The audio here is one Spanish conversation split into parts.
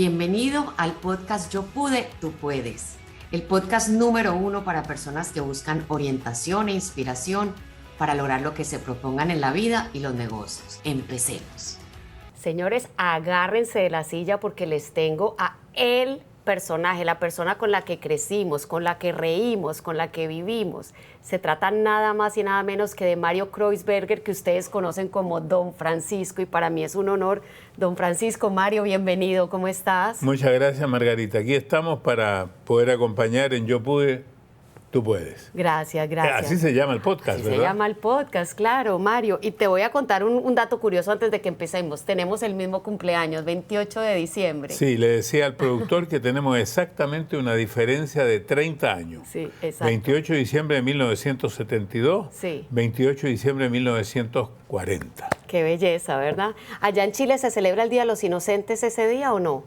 Bienvenido al podcast Yo Pude, Tú Puedes, el podcast número 1 para personas que buscan orientación e inspiración para lograr lo que se propongan en la vida y los negocios. Empecemos. Señores, agárrense de la silla porque les tengo a el personaje, la persona con la que crecimos, con la que reímos, con la que vivimos. Se trata nada más y nada menos que de Mario Kreuzberger, que ustedes conocen como Don Francisco, y para mí es un honor. Don Francisco, Mario, bienvenido, ¿cómo estás? Muchas gracias, Margarita. Aquí estamos para poder acompañar en Yo Pude, Tú Puedes. Gracias, gracias. Así se llama el podcast, Así ¿verdad? se llama el podcast, claro, Mario. Y te voy a contar un dato curioso antes de que empecemos. Tenemos el mismo cumpleaños, 28 de diciembre. Sí, le decía al productor que tenemos exactamente una diferencia de 30 años. Sí, exacto. 28 de diciembre de 1972, Sí. 28 de diciembre de 1940. Qué belleza, ¿verdad? ¿Allá en Chile se celebra el Día de los Inocentes ese día o no?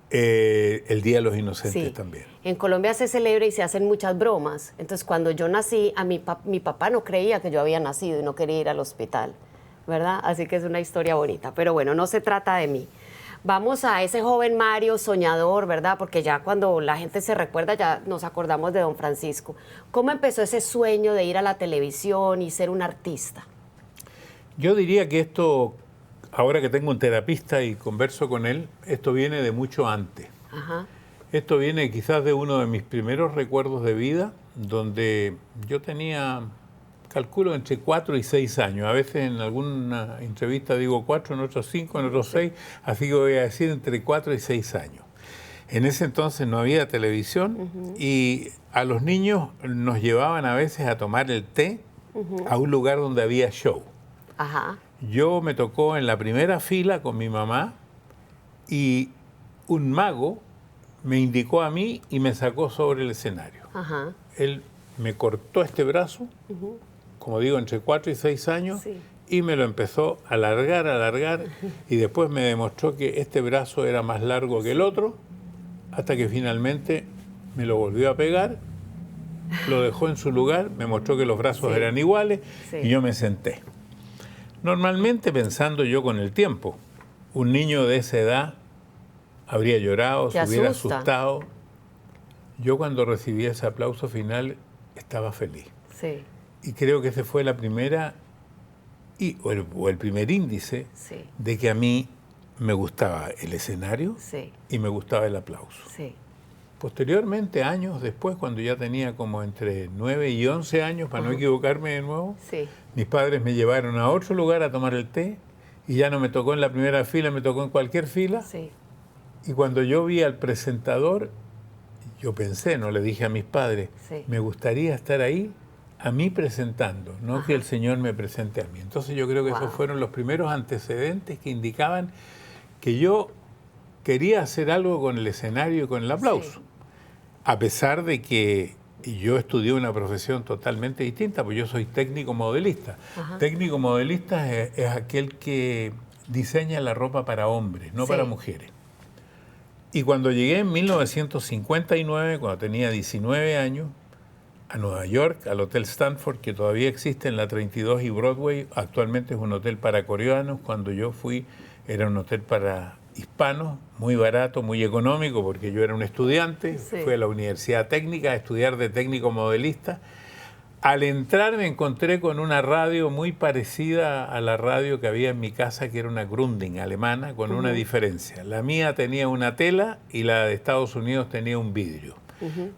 El Día de los Inocentes Sí. también. En Colombia se celebra y se hacen muchas bromas. Entonces, cuando yo nací, mi papá no creía que yo había nacido y no quería ir al hospital, ¿verdad? Así que es una historia bonita. Pero bueno, no se trata de mí. Vamos a ese joven Mario soñador, ¿verdad? Porque ya cuando la gente se recuerda, ya nos acordamos de Don Francisco. ¿Cómo empezó ese sueño de ir a la televisión y ser un artista? Yo diría que esto, ahora que tengo un terapista y converso con él, esto viene de mucho antes. Ajá. Esto viene quizás de uno de mis primeros recuerdos de vida, donde yo tenía, calculo, entre 4 y 6 años. A veces en alguna entrevista digo 4, en otros 5, en otros 6, así que voy a decir entre 4 y 6 años. En ese entonces no había televisión y a los niños nos llevaban a veces a tomar el té a un lugar donde había show. Ajá. Yo me tocó en la primera fila con mi mamá y un mago me indicó a mí y me sacó sobre el escenario. Ajá. Él me cortó este brazo, como digo, entre 4 y 6 años, Sí. y me lo empezó a alargar, y después me demostró que este brazo era más largo que el otro, hasta que finalmente me lo volvió a pegar, lo dejó en su lugar, me mostró que los brazos Sí. eran iguales, Sí. y yo me senté. Normalmente, pensando yo con el tiempo, un niño de esa edad habría llorado, Te se hubiera asusta. asustado. Yo cuando recibí ese aplauso final estaba feliz. Sí, Y creo que esa fue la primera, o el primer índice sí, de que a mí me gustaba el escenario sí, y me gustaba el aplauso. sí. Posteriormente, años después, cuando ya tenía como entre 9 y 11 años, para no equivocarme de nuevo, Sí. mis padres me llevaron a otro lugar a tomar el té y ya no me tocó en la primera fila, me tocó en cualquier fila. Sí. Y cuando yo vi al presentador, yo pensé, no le dije a mis padres, Sí. me gustaría estar ahí a mí presentando, no que el Señor me presente a mí. Entonces yo creo que Wow. esos fueron los primeros antecedentes que indicaban que yo quería hacer algo con el escenario y con el aplauso. Sí. A pesar de que yo estudié una profesión totalmente distinta, pues yo soy técnico modelista. Ajá. Técnico modelista es aquel que diseña la ropa para hombres, no Sí. para mujeres. Y cuando llegué en 1959, cuando tenía 19 años, a Nueva York, al Hotel Stanford, que todavía existe en la 32 y Broadway, actualmente es un hotel para coreanos. Cuando yo fui, era un hotel para hispanos, muy barato, muy económico, porque yo era un estudiante, Sí. fui a la Universidad Técnica a estudiar de técnico modelista. Al entrar me encontré con una radio muy parecida a la radio que había en mi casa, que era una Grundig alemana, con una diferencia. La mía tenía una tela y la de Estados Unidos tenía un vidrio.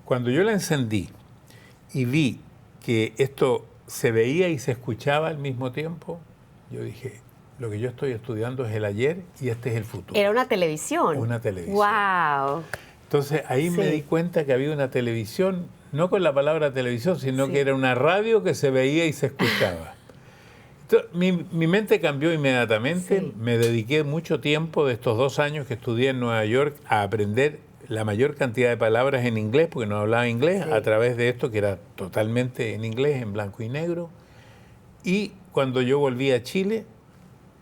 Cuando yo la encendí y vi que esto se veía y se escuchaba al mismo tiempo, yo dije, lo que yo estoy estudiando es el ayer y este es el futuro. Era una televisión. Una televisión. Wow. Entonces ahí me Sí. di cuenta que había una televisión, no con la palabra televisión, sino Sí. que era una radio que se veía y se escuchaba. Entonces, mi mente cambió inmediatamente. Sí. Me dediqué mucho tiempo de estos 2 años que estudié en Nueva York a aprender la mayor cantidad de palabras en inglés, porque no hablaba inglés, Sí. a través de esto que era totalmente en inglés, en blanco y negro. Y cuando yo volví a Chile,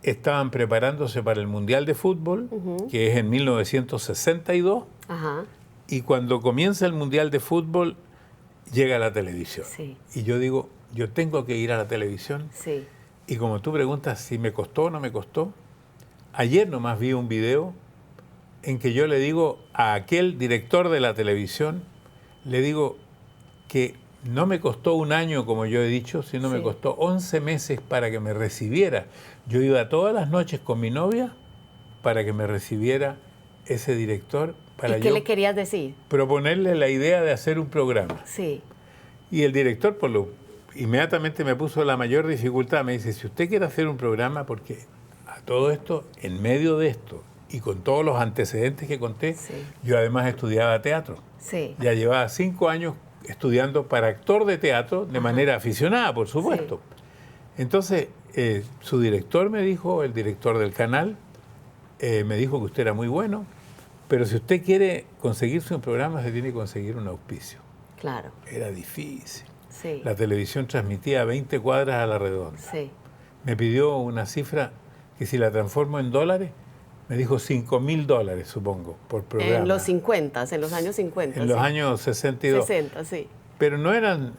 estaban preparándose para el Mundial de Fútbol, que es en 1962, Ajá. y cuando comienza el Mundial de Fútbol, llega la televisión. Sí. Y yo digo, yo tengo que ir a la televisión. Sí. Y como tú preguntas si me costó o no me costó, ayer nomás vi un video en que yo le digo a aquel director de la televisión, le digo que no me costó un año, como yo he dicho, sino me costó 11 meses para que me recibiera. Yo iba todas las noches con mi novia para que me recibiera ese director. Para ¿Y qué le querías decir? Proponerle la idea de hacer un programa. Sí. Y el director inmediatamente me puso la mayor dificultad. Me dice, si usted quiere hacer un programa, porque a todo esto, en medio de esto, y con todos los antecedentes que conté, yo además estudiaba teatro. Sí. Ya llevaba 5 años estudiando para actor de teatro de manera aficionada, por supuesto. Sí. Entonces, su director me dijo, el director del canal, me dijo que usted era muy bueno, pero si usted quiere conseguirse un programa, se tiene que conseguir un auspicio. Claro. Era difícil. Sí. La televisión transmitía 20 cuadras a la redonda. Sí. Me pidió una cifra que si la transformo en dólares, me dijo $5.000, supongo, por programa. En los 50, en los años 50. En los años 62. 60, sí. Pero no eran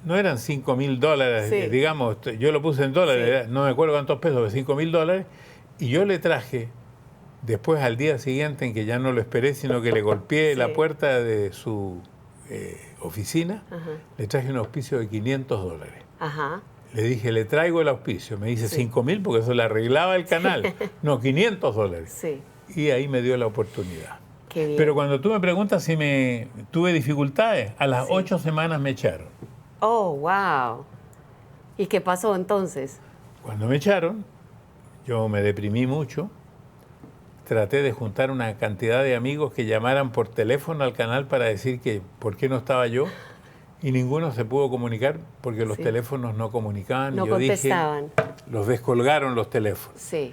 $5.000, digamos, yo lo puse en dólares, no me acuerdo cuántos pesos, $5.000, y yo le traje, después al día siguiente en que ya no lo esperé, sino que le golpeé la puerta de su oficina, le traje un auspicio de $500. Ajá. Le dije, le traigo el auspicio. Me dice 5.000 porque eso le arreglaba el canal. No, $500. Sí. Y ahí me dio la oportunidad. Qué bien. Pero cuando tú me preguntas si tuve dificultades, a las 8 semanas me echaron. Oh, wow. ¿Y qué pasó entonces? Cuando me echaron, yo me deprimí mucho. Traté de juntar una cantidad de amigos que llamaran por teléfono al canal para decir que por qué no estaba yo. Y ninguno se pudo comunicar porque los teléfonos no comunicaban. No yo contestaban. Dije, los descolgaron los teléfonos. Sí.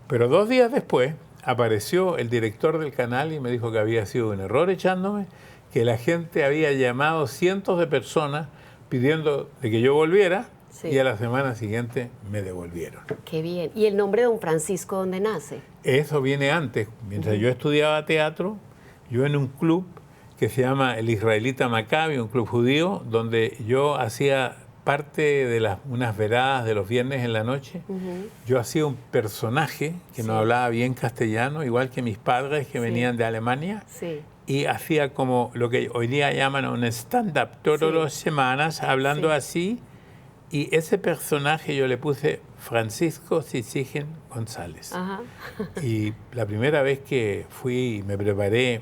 Pero 2 días después apareció el director del canal y me dijo que había sido un error echándome, que la gente había llamado cientos de personas pidiendo de que yo volviera y a la semana siguiente me devolvieron. Qué bien. ¿Y el nombre de don Francisco dónde nace? Eso viene antes. Mientras yo estudiaba teatro, yo en un club que se llama el Israelita Maccabi, un club judío, donde yo hacía parte de unas veladas de los viernes en la noche. Yo hacía un personaje que no hablaba bien castellano, igual que mis padres que venían de Alemania, y hacía como lo que hoy día llaman un stand-up todas las semanas, hablando así, y ese personaje yo le puse Francisco Sisigen González. Ajá. Y la primera vez que fui, me preparé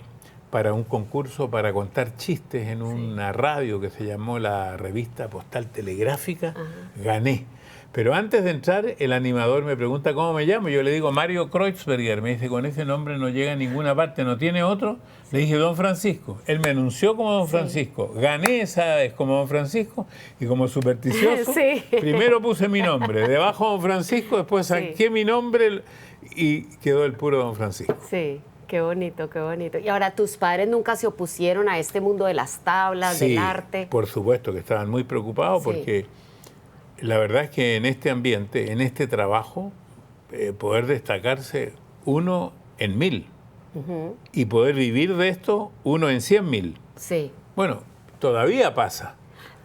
para un concurso para contar chistes en una radio que se llamó la Revista Postal Telegráfica, gané. Pero antes de entrar, el animador me pregunta cómo me llamo. Yo le digo Mario Kreuzberger. Me dice, con ese nombre no llega a ninguna parte, ¿no tiene otro? Le dije, don Francisco. Él me anunció como don Francisco. Gané esa vez como don Francisco y como supersticioso, primero puse mi nombre. Debajo don Francisco, después saqué mi nombre y quedó el puro don Francisco. Sí. Qué bonito, qué bonito. Y ahora, ¿tus padres nunca se opusieron a este mundo de las tablas, del arte? Por supuesto que estaban muy preocupados porque la verdad es que en este ambiente, en este trabajo, poder destacarse 1 en 1000 y poder vivir de esto 1 en 100.000. Sí. Bueno, todavía pasa.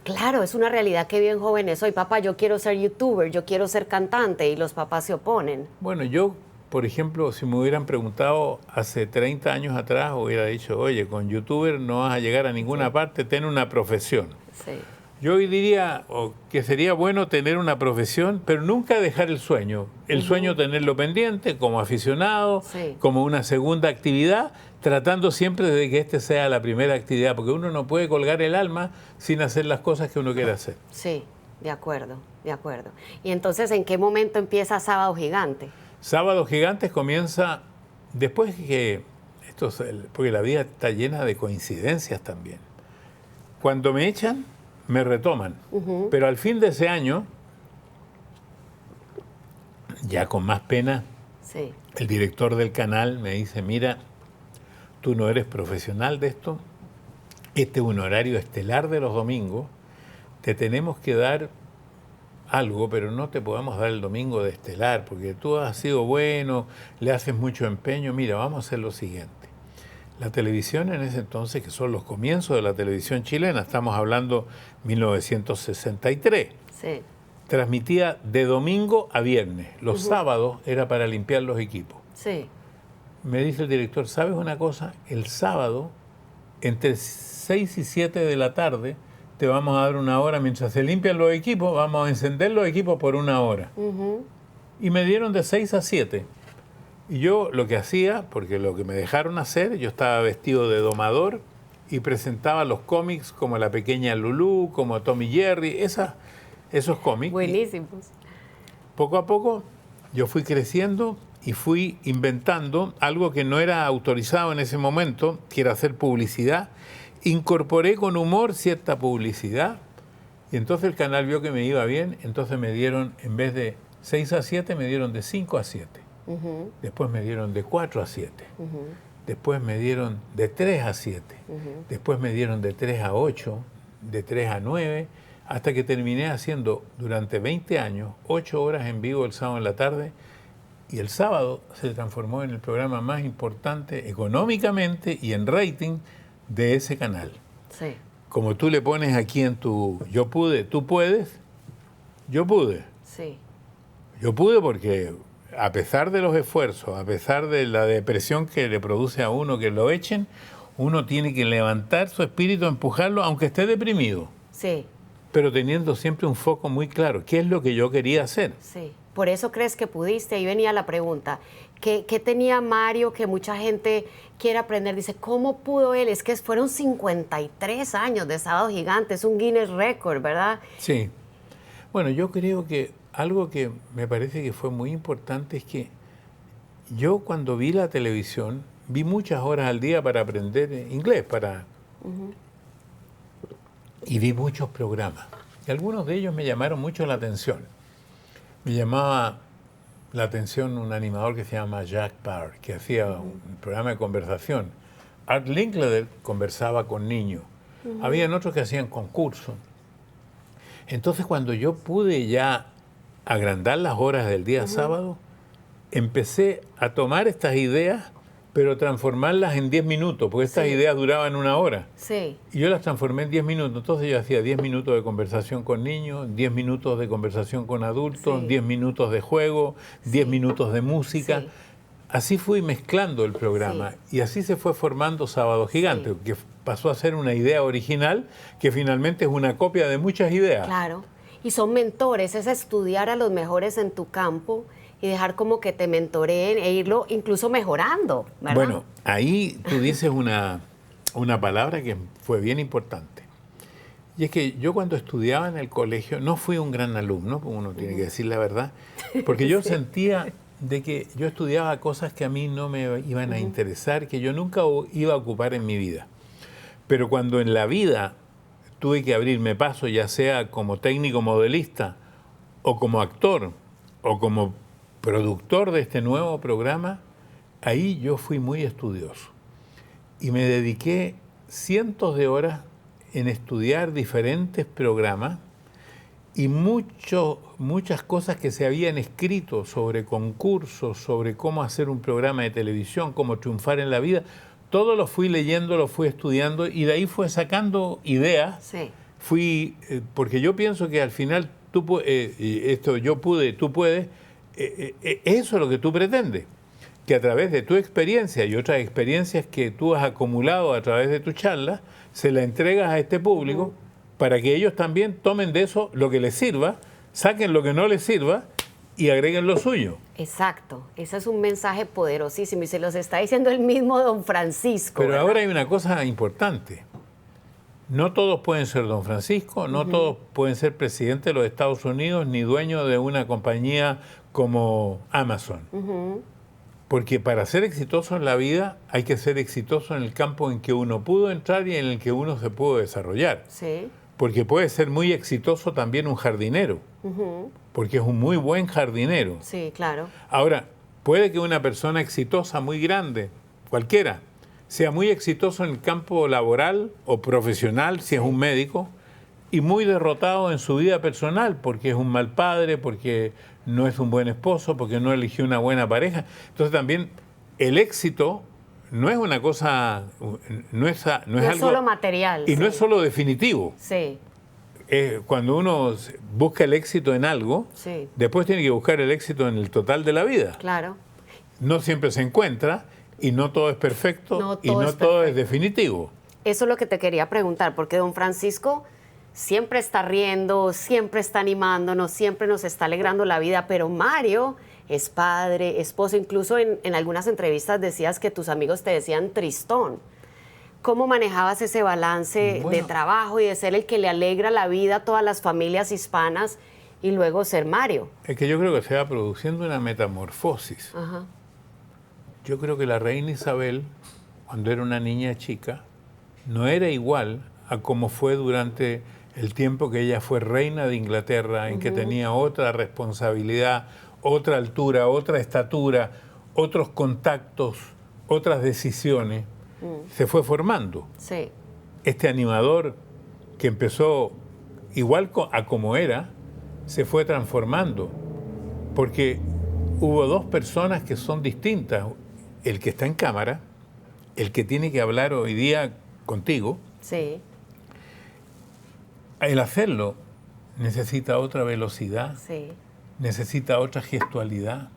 Claro, es una realidad que bien jóvenes soy. Papá, yo quiero ser youtuber, yo quiero ser cantante, y los papás se oponen. Bueno, yo, por ejemplo, si me hubieran preguntado hace 30 años atrás, hubiera dicho, oye, con youtuber no vas a llegar a ninguna parte, ten una profesión. Sí. Yo hoy diría que sería bueno tener una profesión, pero nunca dejar el sueño. El sueño tenerlo pendiente como aficionado, como una segunda actividad, tratando siempre de que este sea la primera actividad, porque uno no puede colgar el alma sin hacer las cosas que uno quiere hacer. Sí, de acuerdo, de acuerdo. Y entonces, ¿en qué momento empieza Sábado Gigante? Sábado Gigantes comienza después que, porque la vida está llena de coincidencias también. Cuando me echan, me retoman. Pero al fin de ese año, ya con más pena, el director del canal me dice, mira, tú no eres profesional de esto, este es un horario estelar de los domingos, te tenemos que dar algo, pero no te podemos dar el domingo de estelar, porque tú has sido bueno, le haces mucho empeño, mira, vamos a hacer lo siguiente. La televisión en ese entonces, que son los comienzos de la televisión chilena, estamos hablando 1963, transmitía de domingo a viernes. Los sábados era para limpiar los equipos. me dice el director, ¿sabes una cosa? El sábado, entre 6 y 7 de la tarde, te vamos a dar 1 hora. Mientras se limpian los equipos, vamos a encender los equipos por 1 hora. Y me dieron de 6 a 7. Y yo lo que hacía, porque lo que me dejaron hacer, yo estaba vestido de domador y presentaba los cómics como La Pequeña Lulú, como Tom y Jerry, esos cómics. Buenísimos. Poco a poco yo fui creciendo y fui inventando algo que no era autorizado en ese momento, que era hacer publicidad. Incorporé con humor cierta publicidad y entonces el canal vio que me iba bien, entonces me dieron, en vez de 6 a 7, me dieron de 5 a 7. Después me dieron de 4 a 7. Después me dieron de 3 a 7. Después me dieron de 3 a 8, de 3 a 9, hasta que terminé haciendo durante 20 años, 8 horas en vivo el sábado en la tarde, y el sábado se transformó en el programa más importante económicamente y en rating de ese canal. Sí. Como tú le pones aquí en tu Yo Pude, Tú Puedes, yo pude. Sí. Yo pude porque a pesar de los esfuerzos, a pesar de la depresión que le produce a uno que lo echen, uno tiene que levantar su espíritu, empujarlo, aunque esté deprimido. Sí. Pero teniendo siempre un foco muy claro. ¿Qué es lo que yo quería hacer? Sí. Por eso crees que pudiste. Ahí venía la pregunta. ¿Qué tenía Mario que mucha gente quiere aprender? Dice, ¿cómo pudo él? Es que fueron 53 años de Sábado Gigante. Es un Guinness Record, ¿verdad? Sí. Bueno, yo creo que algo que me parece que fue muy importante es que yo cuando vi la televisión, vi muchas horas al día para aprender inglés, y vi muchos programas. Y algunos de ellos me llamaron mucho la atención. Me llamaba la atención un animador que se llama Jack Parr, que hacía un programa de conversación. Art Linkletter conversaba con niños. Habían otros que hacían concursos. Entonces, cuando yo pude ya agrandar las horas del día sábado, empecé a tomar estas ideas, pero transformarlas en 10 minutos, porque estas ideas duraban 1 hora. Sí. Y yo las transformé en 10 minutos. Entonces yo hacía 10 minutos de conversación con niños, 10 minutos de conversación con adultos, 10 minutos de juego, 10 minutos de música. Sí. Así fui mezclando el programa y así se fue formando Sábado Gigante, que pasó a ser una idea original que finalmente es una copia de muchas ideas. Claro. Y son mentores, es estudiar a los mejores en tu campo y dejar como que te mentoreen e irlo incluso mejorando, ¿verdad? Bueno, ahí tú dices una palabra que fue bien importante. Y es que yo cuando estudiaba en el colegio no fui un gran alumno, como uno tiene que decir la verdad, porque yo sentía de que yo estudiaba cosas que a mí no me iban a interesar, que yo nunca iba a ocupar en mi vida. Pero cuando en la vida tuve que abrirme paso, ya sea como técnico modelista, o como actor, o como productor de este nuevo programa, ahí yo fui muy estudioso. Y me dediqué cientos de horas en estudiar diferentes programas y muchas cosas que se habían escrito sobre concursos, sobre cómo hacer un programa de televisión, cómo triunfar en la vida. Todo lo fui leyendo, lo fui estudiando y de ahí fue sacando ideas. Sí. Porque yo pienso que al final yo pude, tú puedes, eso es lo que tú pretendes. Que a través de tu experiencia y otras experiencias que tú has acumulado a través de tu charla, se la entregas a este público para que ellos también tomen de eso lo que les sirva, saquen lo que no les sirva y agreguen lo suyo. Exacto, ese es un mensaje poderosísimo y se los está diciendo el mismo don Francisco. Pero ¿verdad? ahora hay una cosa importante. No todos pueden ser don Francisco, no todos pueden ser presidente de los Estados Unidos ni dueño de una compañía como Amazon. Porque para ser exitoso en la vida hay que ser exitoso en el campo en que uno pudo entrar y en el que uno se pudo desarrollar. Sí. Porque puede ser muy exitoso también un jardinero, porque es un muy buen jardinero. Sí, claro. Ahora, puede que una persona exitosa muy grande, cualquiera, sea muy exitoso en el campo laboral o profesional, si es un médico, y muy derrotado en su vida personal, porque es un mal padre, porque no es un buen esposo, porque no eligió una buena pareja. Entonces también el éxito no es una cosa, no es algo solo material. y no es solo definitivo. Sí. Cuando uno busca el éxito en algo, después tiene que buscar el éxito en el total de la vida. Claro. No siempre se encuentra y no todo es perfecto No y todo no es todo es perfecto. definitivo. Eso es lo que te quería preguntar, porque don Francisco siempre está riendo, siempre está animándonos, siempre nos está alegrando la vida, pero Mario es padre, esposo, incluso en algunas entrevistas decías que tus amigos te decían tristón. ¿Cómo manejabas ese balance de Bueno. trabajo y de ser el que le alegra la vida a todas las familias hispanas y luego ser Mario? Es que yo creo que se va produciendo una metamorfosis. Ajá. Yo creo que la reina Isabel, cuando era una niña chica, no era igual a como fue durante el tiempo que ella fue reina de Inglaterra, en que tenía otra responsabilidad, otra altura, otra estatura, otros contactos, otras decisiones. Se fue formando. Sí, Este animador que empezó igual a como era, se fue transformando, porque hubo dos personas que son distintas, el que está en cámara, el que tiene que hablar hoy día contigo. sí, El hacerlo necesita otra velocidad, sí. necesita otra gestualidad,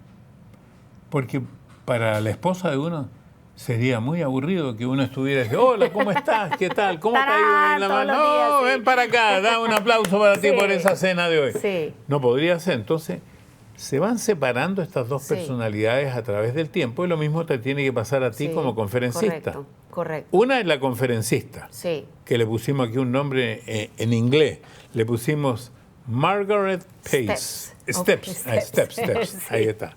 porque para la esposa de uno sería muy aburrido que uno estuviera diciendo, hola, ¿cómo estás? ¿Qué tal? ¿Cómo te ha ido ¡Tarán! en la Todos mano? los días, No, sí. ven para acá, da un aplauso para ti Sí. por esa cena de hoy. Sí. No podría ser. Entonces, se van separando estas dos Sí. personalidades a través del tiempo y lo mismo te tiene que pasar a ti Sí, como conferencista. Correcto, correcto. Una es la conferencista, Sí, que le pusimos aquí un nombre en inglés. Le pusimos Margaret Pace. Steps. Ok, Steps. sí. Ahí está.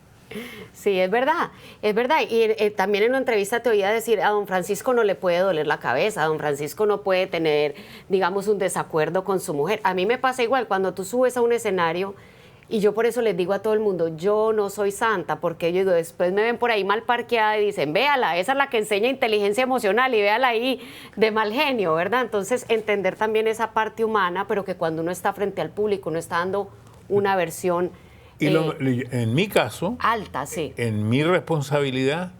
sí, es verdad, es verdad. Y también en una entrevista te oía decir, a don Francisco no le puede doler la cabeza, a don Francisco no puede tener, digamos, un desacuerdo con su mujer. A mí me pasa igual, cuando tú subes a un escenario, y yo por eso les digo a todo el mundo, yo no soy santa, porque yo digo, después me ven por ahí mal parqueada y dicen, véala, esa es la que enseña inteligencia emocional y véala ahí de mal genio, ¿verdad? Entonces, entender también esa parte humana, pero que cuando uno está frente al público, uno está dando una versión Y en mi caso, alta, sí. en mi responsabilidad,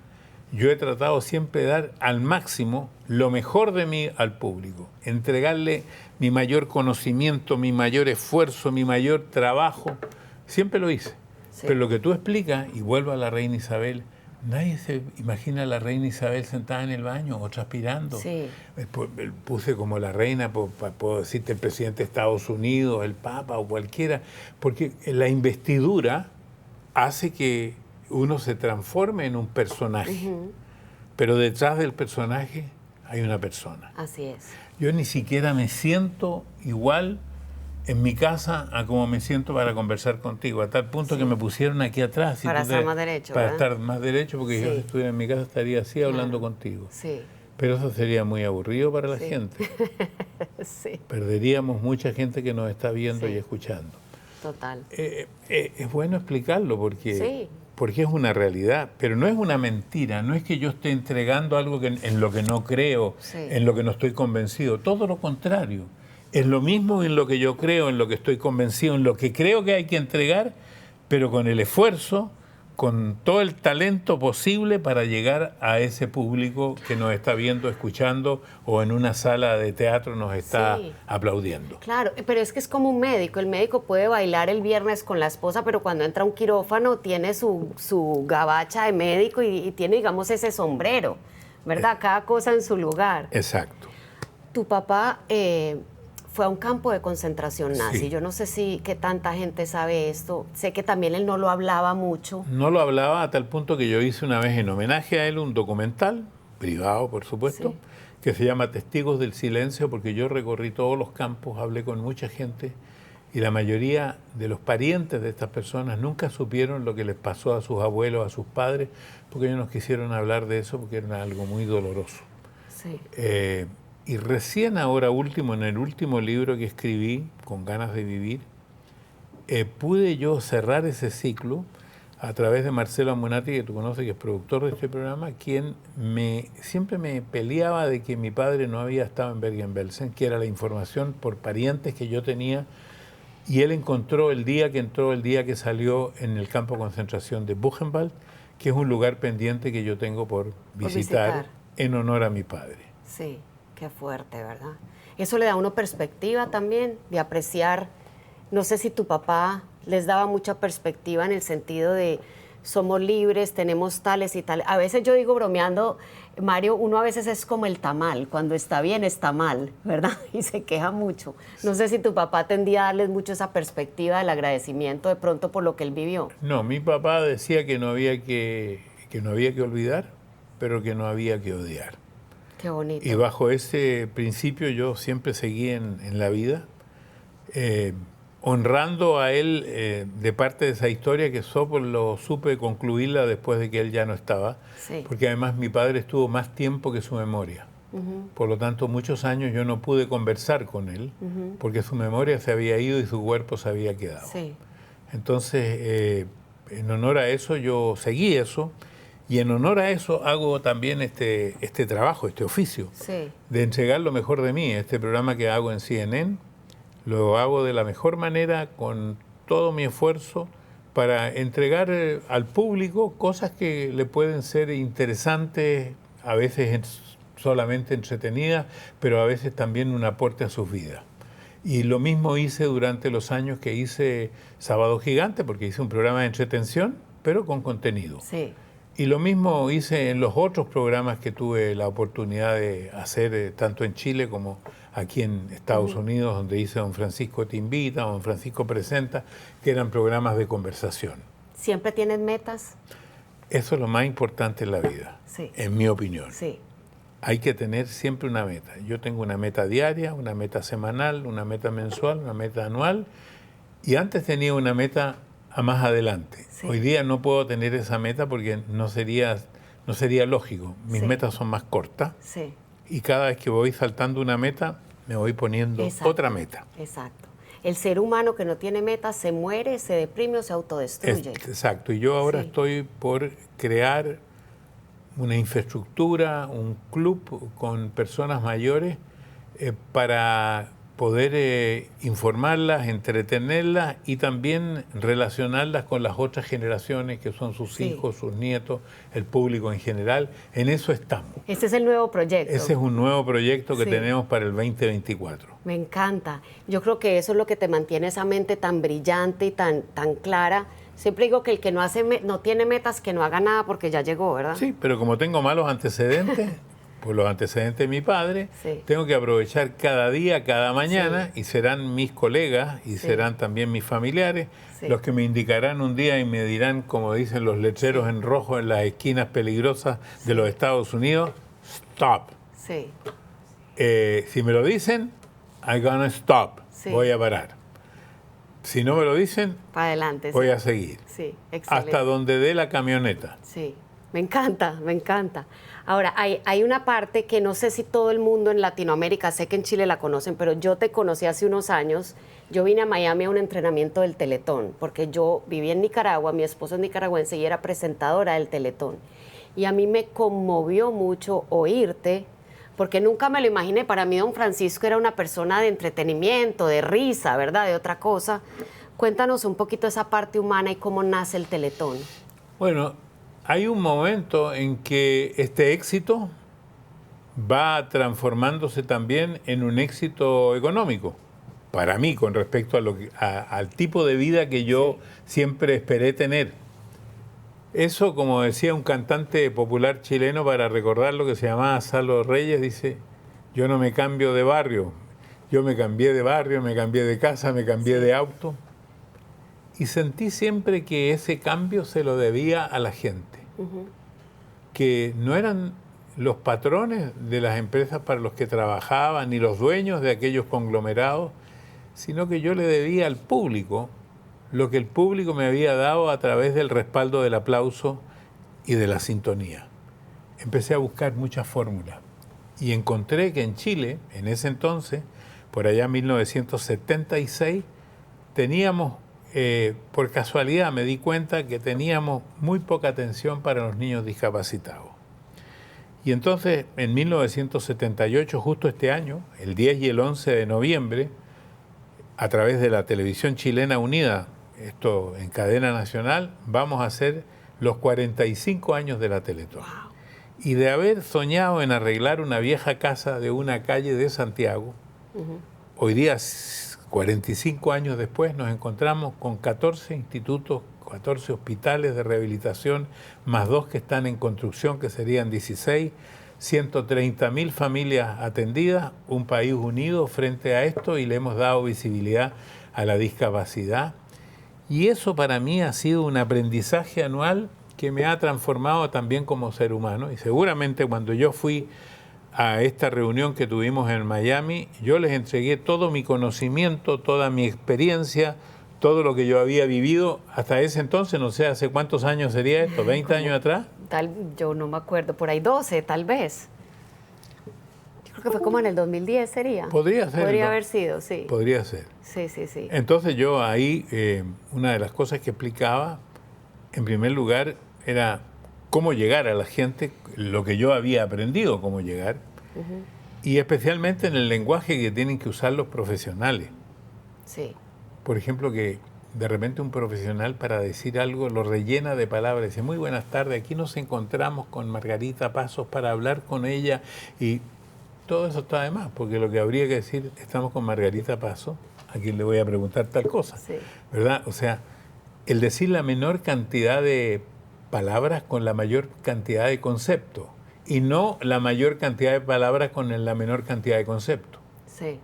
yo he tratado siempre de dar al máximo lo mejor de mí al público, entregarle mi mayor conocimiento, mi mayor esfuerzo, mi mayor trabajo. Siempre lo hice. Sí. Pero lo que tú explicas, y vuelvo a la reina Isabel, nadie se imagina a la reina Isabel sentada en el baño o transpirando. Sí. Puse como la reina, puedo decirte el presidente de Estados Unidos, el Papa o cualquiera, porque la investidura hace que uno se transforme en un personaje, pero detrás del personaje hay una persona. Así es. Yo ni siquiera me siento igual en mi casa a como me siento para conversar contigo, a tal punto que me pusieron aquí atrás. Para estar más derecho, Para ¿verdad? estar más derecho, porque yo Sí. si estuviera en mi casa estaría así hablando Claro. contigo. Sí, Pero eso sería muy aburrido para la Sí. gente. sí, Perderíamos mucha gente que nos está viendo Sí. y escuchando. total. Es bueno explicarlo porque, Sí. porque es una realidad, pero no es una mentira, no es que yo esté entregando algo en lo que no creo, Sí. en lo que no estoy convencido, todo lo contrario. Es lo mismo en lo que yo creo, en lo que estoy convencido, en lo que creo que hay que entregar, pero con el esfuerzo, con todo el talento posible para llegar a ese público que nos está viendo, escuchando o en una sala de teatro nos está Sí. aplaudiendo. Claro, pero es que es como un médico. El médico puede bailar el viernes con la esposa, pero cuando entra a un quirófano tiene su gabacha de médico y tiene, digamos, ese sombrero, ¿verdad? Cada cosa en su lugar. Exacto. Tu papá fue a un campo de concentración nazi. Sí. Yo no sé si qué tanta gente sabe esto. Sé que también él no lo hablaba mucho. No lo hablaba a tal punto que yo hice una vez en homenaje a él un documental, privado por supuesto, Sí. que se llama Testigos del Silencio, porque yo recorrí todos los campos, hablé con mucha gente y la mayoría de los parientes de estas personas nunca supieron lo que les pasó a sus abuelos, a sus padres, porque ellos no quisieron hablar de eso porque era algo muy doloroso. Sí. Y recién ahora último, en el último libro que escribí, Con ganas de vivir, pude yo cerrar ese ciclo a través de Marcelo Amunati, que tú conoces, que es productor de este programa, quien siempre me peleaba de que mi padre no había estado en Bergen-Belsen, que era la información por parientes que yo tenía, y él encontró el día que entró, el día que salió en el campo de concentración de Buchenwald, que es un lugar pendiente que yo tengo por visitar en honor a mi padre. Sí, qué fuerte, ¿verdad? Eso le da a uno perspectiva también de apreciar. No sé si tu papá les daba mucha perspectiva en el sentido de somos libres, tenemos tales y tales. A veces yo digo bromeando, Mario, uno a veces es como el tamal, cuando está bien está mal, ¿verdad? Y se queja mucho. No sé si tu papá tendía a darles mucho esa perspectiva del agradecimiento de pronto por lo que él vivió. No, mi papá decía que no había que olvidar, pero que no había que odiar. Qué bonito. Y bajo ese principio yo siempre seguí en la vida, honrando a él de parte de esa historia que solo supe concluirla después de que él ya no estaba, Sí. porque además mi padre estuvo más tiempo que su memoria. Por lo tanto, muchos años yo no pude conversar con él, porque su memoria se había ido y su cuerpo se había quedado. Sí. Entonces, en honor a eso, yo seguí eso, y en honor a eso hago también este trabajo, este oficio, Sí. de entregar lo mejor de mí. Este programa que hago en CNN, lo hago de la mejor manera, con todo mi esfuerzo, para entregar al público cosas que le pueden ser interesantes, a veces solamente entretenidas, pero a veces también un aporte a sus vidas. Y lo mismo hice durante los años que hice Sábado Gigante, porque hice un programa de entretención, pero con contenido. Sí. Y lo mismo hice en los otros programas que tuve la oportunidad de hacer, tanto en Chile como aquí en Estados Unidos, donde hice Don Francisco Te Invita, Don Francisco Presenta, que eran programas de conversación. ¿Siempre tienes metas? Eso es lo más importante en la vida, Sí. en mi opinión. Sí. Hay que tener siempre una meta. Yo tengo una meta diaria, una meta semanal, una meta mensual, una meta anual, y antes tenía una meta a más adelante. Sí. Hoy día no puedo tener esa meta porque no sería lógico. Mis Sí. metas son más cortas Sí. y cada vez que voy saltando una meta me voy poniendo Exacto. otra meta. Exacto. El ser humano que no tiene metas se muere, se deprime o se autodestruye. Exacto. Y yo ahora Sí. estoy por crear una infraestructura, un club con personas mayores para poder informarlas, entretenerlas y también relacionarlas con las otras generaciones que son sus Sí. hijos, sus nietos, el público en general. En eso estamos. Ese es el nuevo proyecto. Ese es un nuevo proyecto que Sí. tenemos para el 2024. Me encanta. Yo creo que eso es lo que te mantiene esa mente tan brillante y tan clara. Siempre digo que el que no tiene metas, que no haga nada porque ya llegó, ¿verdad? Sí, pero como tengo malos antecedentes, por los antecedentes de mi padre, Sí. tengo que aprovechar cada día, cada mañana, y serán mis colegas y Sí. serán también mis familiares Sí. los que me indicarán un día y me dirán, como dicen los letreros en rojo en las esquinas peligrosas de los Estados Unidos, stop. Sí. Si me lo dicen, I'm gonna stop, Sí. voy a parar. Si no me lo dicen, Para adelante. voy sí. a seguir. Sí, excelente. Hasta donde dé la camioneta. Sí, me encanta, me encanta. Ahora, hay una parte que no sé si todo el mundo en Latinoamérica, sé que en Chile la conocen, pero yo te conocí hace unos años. Yo vine a Miami a un entrenamiento del Teletón, porque yo viví en Nicaragua, mi esposo es nicaragüense y era presentadora del Teletón. Y a mí me conmovió mucho oírte, porque nunca me lo imaginé. Para mí, don Francisco era una persona de entretenimiento, de risa, ¿verdad? De otra cosa. Cuéntanos un poquito esa parte humana y cómo nace el Teletón. Bueno, hay un momento en que este éxito va transformándose también en un éxito económico, para mí, con respecto al tipo de vida que yo siempre esperé tener. Eso, como decía un cantante popular chileno, para recordar lo que se llamaba Salo Reyes, dice: yo no me cambio de barrio, yo me cambié de barrio, me cambié de casa, me cambié de auto. Y sentí siempre que ese cambio se lo debía a la gente, que no eran los patrones de las empresas para los que trabajaba, ni los dueños de aquellos conglomerados, sino que yo le debía al público lo que el público me había dado a través del respaldo del aplauso y de la sintonía. Empecé a buscar muchas fórmulas y encontré que en Chile, en ese entonces, por allá en 1976, teníamos, por casualidad me di cuenta que teníamos muy poca atención para los niños discapacitados. Y entonces, en 1978, justo este año, el 10 y el 11 de noviembre, a través de la Televisión Chilena Unida, esto en cadena nacional, vamos a hacer los 45 años de la Teletón. Wow. Y de haber soñado en arreglar una vieja casa de una calle de Santiago, hoy día, 45 años después, nos encontramos con 14 institutos 14 hospitales de rehabilitación, más 2 que están en construcción, que serían 16, 130.000 familias atendidas, un país unido frente a esto, y le hemos dado visibilidad a la discapacidad. Y eso para mí ha sido un aprendizaje anual que me ha transformado también como ser humano. Y seguramente cuando yo fui a esta reunión que tuvimos en Miami, yo les entregué todo mi conocimiento, toda mi experiencia, todo lo que yo había vivido hasta ese entonces, no sé, ¿hace cuántos años sería esto? ¿20 años atrás? Yo no me acuerdo, por ahí 12 tal vez. Yo creo que fue como en el 2010 sería. Podría ser. Podría haber sido, sí. Podría ser. Sí, sí, sí. Entonces yo ahí, una de las cosas que explicaba, en primer lugar, era cómo llegar a la gente, lo que yo había aprendido, cómo llegar, y especialmente en el lenguaje que tienen que usar los profesionales. Sí. Por ejemplo, que de repente un profesional para decir algo lo rellena de palabras. Dice, muy buenas tardes, aquí nos encontramos con Margarita Pasos para hablar con ella. Y todo eso está de más, porque lo que habría que decir, estamos con Margarita Pasos, a quien le voy a preguntar tal cosa. Sí. ¿Verdad? O sea, el decir la menor cantidad de palabras con la mayor cantidad de conceptos. Y no la mayor cantidad de palabras con la menor cantidad de conceptos. Sí.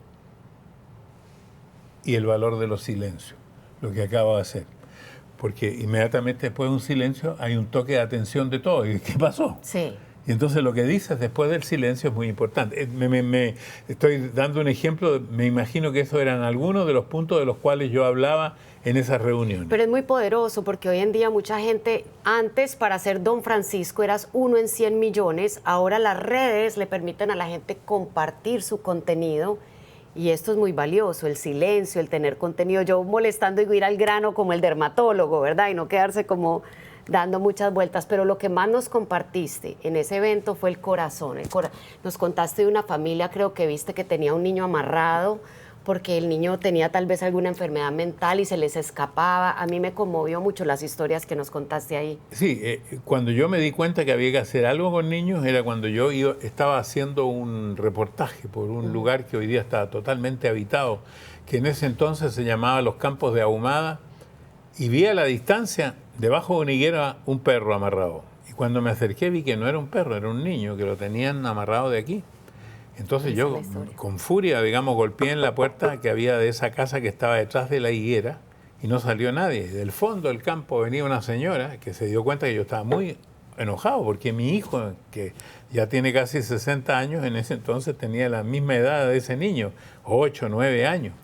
Y el valor de los silencios, lo que acabo de hacer. Porque inmediatamente después de un silencio hay un toque de atención de todo. ¿Y qué pasó? Sí. Y entonces lo que dices después del silencio es muy importante. Me estoy dando un ejemplo, me imagino que esos eran algunos de los puntos de los cuales yo hablaba en esas reuniones. Pero es muy poderoso porque hoy en día mucha gente, antes para ser Don Francisco eras 1 en 100 millones, ahora las redes le permiten a la gente compartir su contenido. Y esto es muy valioso, el silencio, el tener contenido. Yo molestando y ir al grano como el dermatólogo, ¿verdad? Y no quedarse como dando muchas vueltas. Pero lo que más nos compartiste en ese evento fue el corazón. Nos contaste de una familia, creo que viste que tenía un niño amarrado porque el niño tenía tal vez alguna enfermedad mental y se les escapaba. A mí me conmovió mucho las historias que nos contaste ahí. Sí, cuando yo me di cuenta que había que hacer algo con niños era cuando yo estaba haciendo un reportaje por un lugar que hoy día está totalmente habitado, que en ese entonces se llamaba Los Campos de Ahumada, y vi a la distancia, debajo de una higuera, un perro amarrado. Y cuando me acerqué vi que no era un perro, era un niño, que lo tenían amarrado de aquí. Entonces yo, con furia, digamos, golpeé en la puerta que había de esa casa que estaba detrás de la higuera y no salió nadie. Del fondo del campo venía una señora que se dio cuenta que yo estaba muy enojado porque mi hijo, que ya tiene casi 60 años, en ese entonces tenía la misma edad de ese niño, 8, 9 años.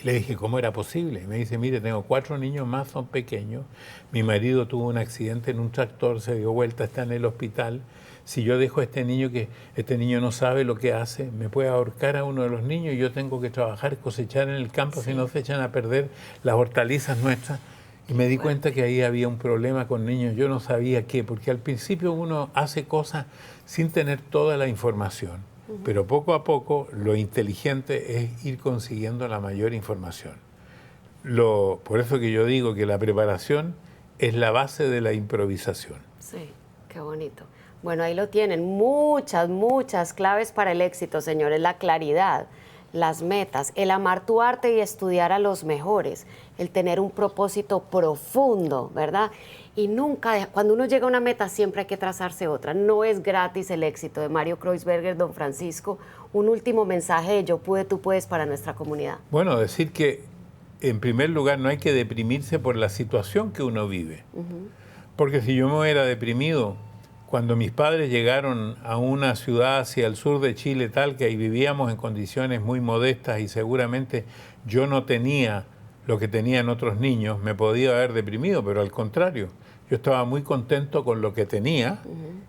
Y le dije, ¿cómo era posible? Y me dice, mire, tengo 4 niños más, son pequeños. Mi marido tuvo un accidente en un tractor, se dio vuelta, está en el hospital. Si yo dejo a este niño, que este niño no sabe lo que hace, me puede ahorcar a uno de los niños y yo tengo que trabajar, cosechar en el campo, si no se echan a perder las hortalizas nuestras. Y me di cuenta que ahí había un problema con niños. Yo no sabía qué, porque al principio uno hace cosas sin tener toda la información. Pero poco a poco lo inteligente es ir consiguiendo la mayor información. Por eso que yo digo que la preparación es la base de la improvisación. Sí, qué bonito. Bueno, ahí lo tienen, muchas claves para el éxito, señores. La claridad, las metas, el amar tu arte y estudiar a los mejores, el tener un propósito profundo, ¿verdad? Y nunca, cuando uno llega a una meta, siempre hay que trazarse otra. No es gratis el éxito. De Mario Kreuzberger, Don Francisco, un último mensaje de Yo Pude, Tú Puedes para nuestra comunidad. Bueno, decir que, en primer lugar, no hay que deprimirse por la situación que uno vive. Porque si yo me hubiera deprimido cuando mis padres llegaron a una ciudad hacia el sur de Chile, tal que ahí vivíamos en condiciones muy modestas y seguramente yo no tenía lo que tenían otros niños, me podía haber deprimido, pero al contrario, yo estaba muy contento con lo que tenía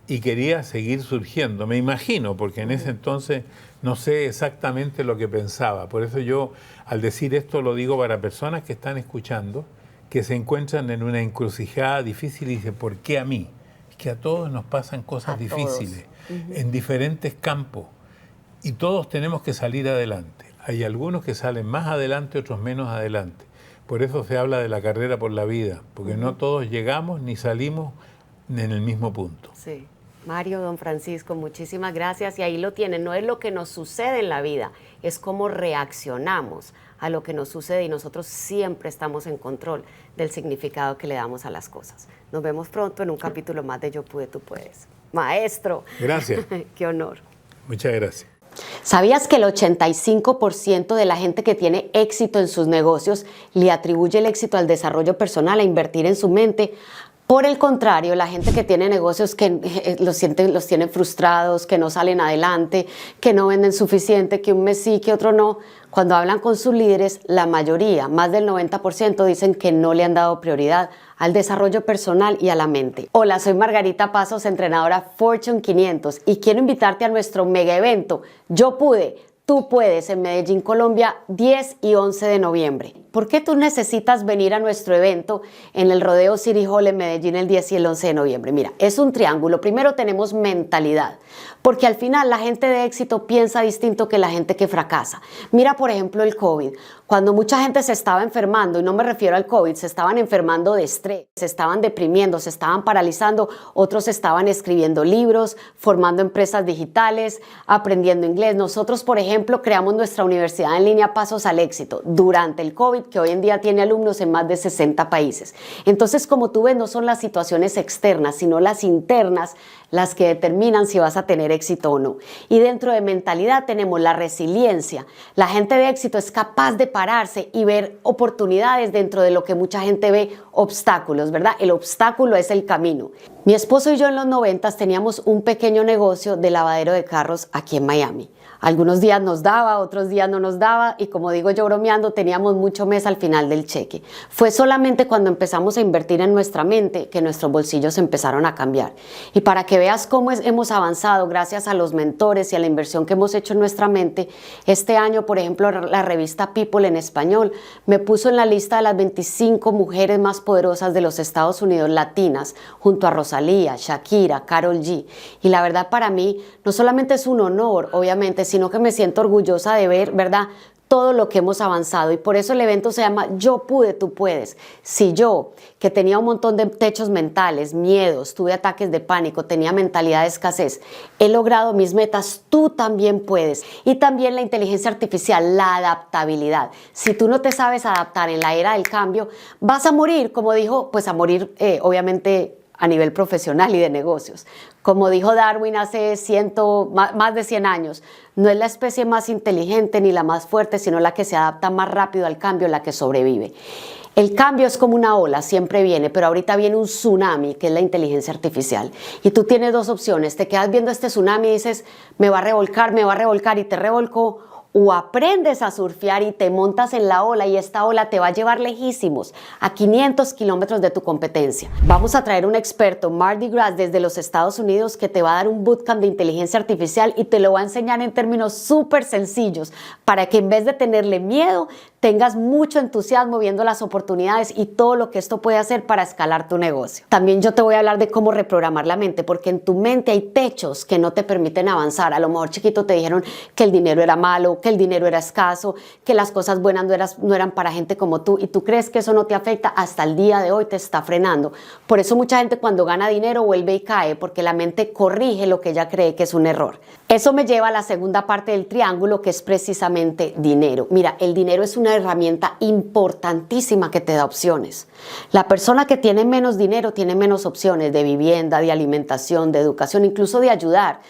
y quería seguir surgiendo. Me imagino, porque en ese entonces no sé exactamente lo que pensaba. Por eso yo, al decir esto, lo digo para personas que están escuchando, que se encuentran en una encrucijada difícil y dicen, ¿por qué a mí? Es que a todos nos pasan cosas difíciles, en diferentes campos, y todos tenemos que salir adelante. Hay algunos que salen más adelante, otros menos adelante. Por eso se habla de la carrera por la vida, porque no todos llegamos ni salimos en el mismo punto. Sí. Mario, don Francisco, muchísimas gracias. Y ahí lo tienen, no es lo que nos sucede en la vida, es cómo reaccionamos a lo que nos sucede y nosotros siempre estamos en control del significado que le damos a las cosas. Nos vemos pronto en un capítulo más de Yo Pude, Tú Puedes. Maestro. Gracias. Qué honor. Muchas gracias. ¿Sabías que el 85% de la gente que tiene éxito en sus negocios le atribuye el éxito al desarrollo personal, a invertir en su mente? Por el contrario, la gente que tiene negocios que los tienen frustrados, que no salen adelante, que no venden suficiente, que un mes sí, que otro no, cuando hablan con sus líderes, la mayoría, más del 90%, dicen que no le han dado prioridad al desarrollo personal y a la mente. Hola, soy Margarita Pasos, entrenadora Fortune 500, y quiero invitarte a nuestro mega evento Yo Pude, Tú Puedes, en Medellín, Colombia, 10 y 11 de noviembre. ¿Por qué tú necesitas venir a nuestro evento en el Rodeo City Hall en Medellín el 10 y el 11 de noviembre? Mira, es un triángulo. Primero tenemos mentalidad, porque al final la gente de éxito piensa distinto que la gente que fracasa. Mira, por ejemplo, el COVID. Cuando mucha gente se estaba enfermando, y no me refiero al COVID, se estaban enfermando de estrés, se estaban deprimiendo, se estaban paralizando, otros estaban escribiendo libros, formando empresas digitales, aprendiendo inglés. Nosotros, por ejemplo, creamos nuestra universidad en línea Pasos al Éxito durante el COVID, que hoy en día tiene alumnos en más de 60 países. Entonces, como tú ves, no son las situaciones externas, sino las internas las que determinan si vas a tener éxito o no. Y dentro de mentalidad tenemos la resiliencia. La gente de éxito es capaz de pararse y ver oportunidades dentro de lo que mucha gente ve obstáculos, ¿verdad? El obstáculo es el camino. Mi esposo y yo en los 90 teníamos un pequeño negocio de lavadero de carros aquí en Miami. Algunos días nos daba, otros días no nos daba, y como digo yo bromeando, teníamos mucho mes al final del cheque. Fue solamente cuando empezamos a invertir en nuestra mente que nuestros bolsillos empezaron a cambiar. Y para que veas cómo hemos avanzado gracias a los mentores y a la inversión que hemos hecho en nuestra mente, este año, por ejemplo, la revista People en español me puso en la lista de las 25 mujeres más poderosas de los Estados Unidos latinas, junto a Rosalía, Shakira, Karol G. Y la verdad, para mí no solamente es un honor, obviamente, sino que me siento orgullosa de ver, ¿verdad?, todo lo que hemos avanzado. Y por eso el evento se llama Yo Pude, Tú Puedes. Si yo, que tenía un montón de techos mentales, miedos, tuve ataques de pánico, tenía mentalidad de escasez, he logrado mis metas, tú también puedes. Y también la inteligencia artificial, la adaptabilidad. Si tú no te sabes adaptar en la era del cambio, vas a morir, como dijo, pues a morir obviamente a nivel profesional y de negocios. Como dijo Darwin hace más de 100 años, no es la especie más inteligente ni la más fuerte, sino la que se adapta más rápido al cambio, la que sobrevive. El cambio es como una ola, siempre viene, pero ahorita viene un tsunami, que es la inteligencia artificial. Y tú tienes dos opciones: te quedas viendo este tsunami y dices, me va a revolcar, y te revolcó, o aprendes a surfear y te montas en la ola, y esta ola te va a llevar lejísimos, a 500 kilómetros de tu competencia. Vamos a traer un experto, Mardi Gras, desde los Estados Unidos, que te va a dar un bootcamp de inteligencia artificial y te lo va a enseñar en términos súper sencillos, para que en vez de tenerle miedo, tengas mucho entusiasmo viendo las oportunidades y todo lo que esto puede hacer para escalar tu negocio. También yo te voy a hablar de cómo reprogramar la mente, porque en tu mente hay techos que no te permiten avanzar. A lo mejor chiquito te dijeron que el dinero era malo, que el dinero era escaso, que las cosas buenas no eran para gente como tú, y tú crees que eso no te afecta. Hasta el día de hoy te está frenando. Por eso mucha gente cuando gana dinero vuelve y cae, porque la mente corrige lo que ella cree que es un error. Eso me lleva a la segunda parte del triángulo, que es precisamente dinero. Mira, el dinero es una herramienta importantísima que te da opciones. La persona que tiene menos dinero tiene menos opciones de vivienda, de alimentación, de educación, incluso de ayudar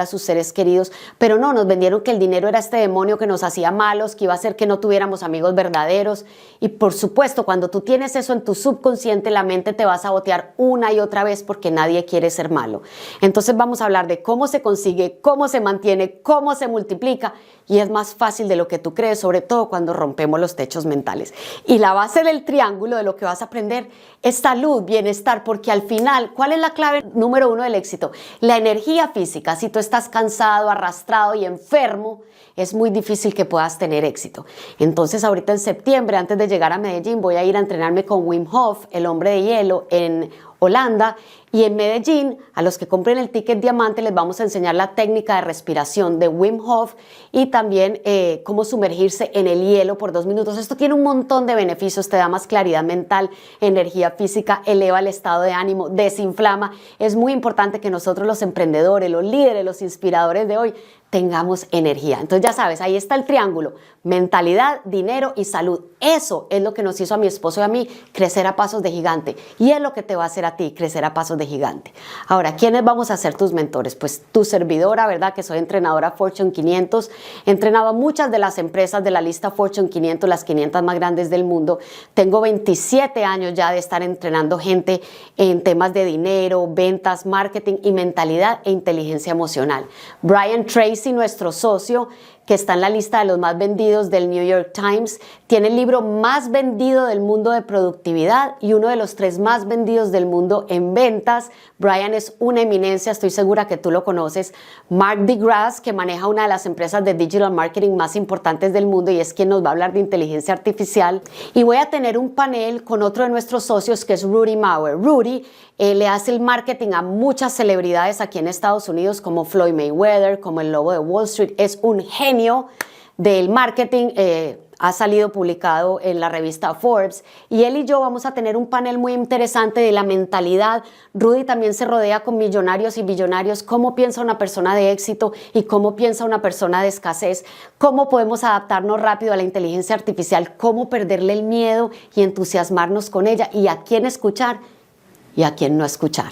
a sus seres queridos. Pero no, nos vendieron que el dinero era este demonio que nos hacía malos, que iba a hacer que no tuviéramos amigos verdaderos. Y por supuesto, cuando tú tienes eso en tu subconsciente, la mente te va a sabotear una y otra vez, porque nadie quiere ser malo. Entonces vamos a hablar de cómo se consigue, cómo se mantiene, cómo se multiplica, y es más fácil de lo que tú crees, sobre todo cuando rompemos los techos mentales. Y la base del triángulo de lo que vas a aprender es salud, bienestar, porque al final, ¿cuál es la clave número 1 del éxito? La energía física. Si tú estás cansado, arrastrado y enfermo, es muy difícil que puedas tener éxito. Entonces ahorita en septiembre, antes de llegar a Medellín, voy a ir a entrenarme con Wim Hof, el hombre de hielo, en Holanda. Y en Medellín, a los que compren el ticket diamante, les vamos a enseñar la técnica de respiración de Wim Hof y también cómo sumergirse en el hielo por 2 minutos. Esto tiene un montón de beneficios, te da más claridad mental, energía física, eleva el estado de ánimo, desinflama. Es muy importante que nosotros los emprendedores, los líderes, los inspiradores de hoy tengamos energía. Entonces ya sabes, ahí está el triángulo: mentalidad, dinero y salud. Eso es lo que nos hizo a mi esposo y a mí crecer a pasos de gigante, y es lo que te va a hacer a ti crecer a pasos de gigante. Ahora, ¿quiénes vamos a ser tus mentores? Pues tu servidora, ¿verdad? Que soy entrenadora Fortune 500, he entrenado a muchas de las empresas de la lista Fortune 500, las 500 más grandes del mundo. Tengo 27 años ya de estar entrenando gente en temas de dinero, ventas, marketing y mentalidad e inteligencia emocional. Brian Tracy, nuestro socio, que está en la lista de los más vendidos del New York Times, tiene el libro más vendido del mundo de productividad y uno de los 3 más vendidos del mundo en ventas. Brian es una eminencia, estoy segura que tú lo conoces. Mark DeGrasse, que maneja una de las empresas de digital marketing más importantes del mundo y es quien nos va a hablar de inteligencia artificial. Y voy a tener un panel con otro de nuestros socios, que es Rudy Mauer. Rudy le hace el marketing a muchas celebridades aquí en Estados Unidos, como Floyd Mayweather, como el Lobo de Wall Street. Es un genio del marketing, ha salido publicado en la revista Forbes, y él y yo vamos a tener un panel muy interesante de la mentalidad. Rudy también se rodea con millonarios y billonarios, cómo piensa una persona de éxito y cómo piensa una persona de escasez, cómo podemos adaptarnos rápido a la inteligencia artificial, cómo perderle el miedo y entusiasmarnos con ella, y a quién escuchar y a quién no escuchar.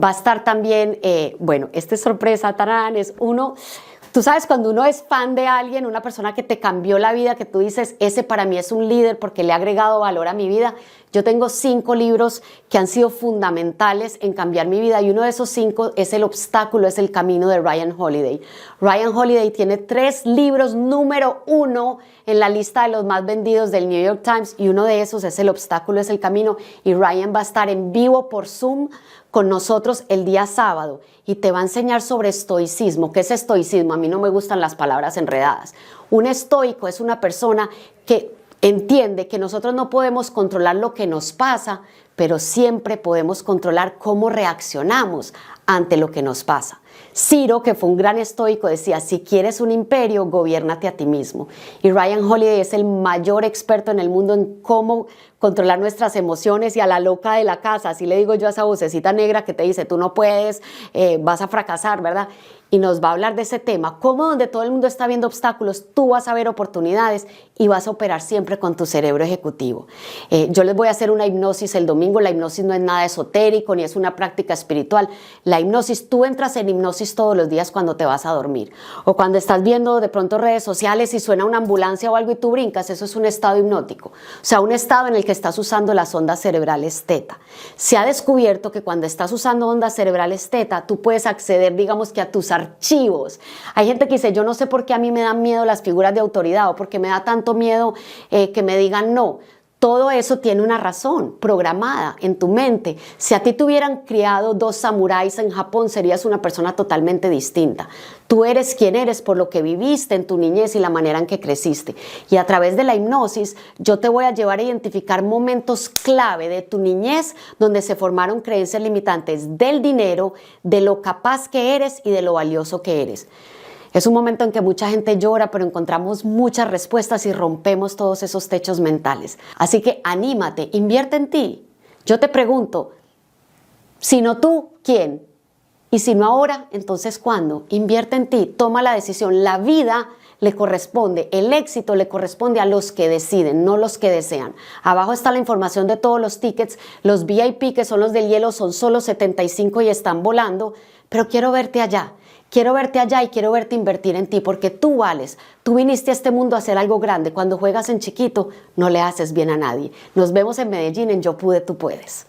Va a estar también, bueno, esta es sorpresa, tarán, es uno... Tú sabes, cuando uno es fan de alguien, una persona que te cambió la vida, que tú dices, ese para mí es un líder porque le ha agregado valor a mi vida. Yo tengo 5 libros que han sido fundamentales en cambiar mi vida, y uno de esos 5 es El obstáculo es el camino, de Ryan Holiday. Ryan Holiday tiene 3 libros número 1 en la lista de los más vendidos del New York Times, y uno de esos es El obstáculo es el camino, y Ryan va a estar en vivo por Zoom con nosotros el día sábado y te va a enseñar sobre estoicismo. ¿Qué es estoicismo? A mí no me gustan las palabras enredadas. Un estoico es una persona que entiende que nosotros no podemos controlar lo que nos pasa, pero siempre podemos controlar cómo reaccionamos ante lo que nos pasa. Ciro, que fue un gran estoico, decía, si quieres un imperio, gobiérnate a ti mismo. Y Ryan Holiday es el mayor experto en el mundo en cómo controlar nuestras emociones, y a la loca de la casa, así le digo yo a esa vocecita negra que te dice, tú no puedes, vas a fracasar, ¿verdad? Y nos va a hablar de ese tema, cómo donde todo el mundo está viendo obstáculos, tú vas a ver oportunidades y vas a operar siempre con tu cerebro ejecutivo. Yo les voy a hacer una hipnosis el domingo. La hipnosis no es nada esotérico ni es una práctica espiritual. La hipnosis, tú entras en hipnosis todos los días cuando te vas a dormir, o cuando estás viendo de pronto redes sociales y suena una ambulancia o algo y tú brincas. Eso es un estado hipnótico, o sea, un estado en el que estás usando las ondas cerebrales teta. Se ha descubierto que cuando estás usando ondas cerebrales teta, tú puedes acceder, digamos que a tus archivos. Hay gente que dice, yo no sé por qué a mí me dan miedo las figuras de autoridad, o porque me da tanto miedo que me digan no. Todo eso tiene una razón programada en tu mente. Si a ti te hubieran criado 2 samuráis en Japón, serías una persona totalmente distinta. Tú eres quien eres por lo que viviste en tu niñez y la manera en que creciste. Y a través de la hipnosis, yo te voy a llevar a identificar momentos clave de tu niñez donde se formaron creencias limitantes del dinero, de lo capaz que eres y de lo valioso que eres. Es un momento en que mucha gente llora, pero encontramos muchas respuestas y rompemos todos esos techos mentales. Así que anímate, invierte en ti. Yo te pregunto, si no tú, ¿quién? Y si no ahora, entonces ¿cuándo? Invierte en ti, toma la decisión. La vida le corresponde, el éxito le corresponde a los que deciden, no los que desean. Abajo está la información de todos los tickets. Los VIP, que son los del hielo, son solo 75 y están volando, pero quiero verte allá. Quiero verte allá y quiero verte invertir en ti, porque tú vales. Tú viniste a este mundo a hacer algo grande. Cuando juegas en chiquito, no le haces bien a nadie. Nos vemos en Medellín en Yo Pude, Tú Puedes.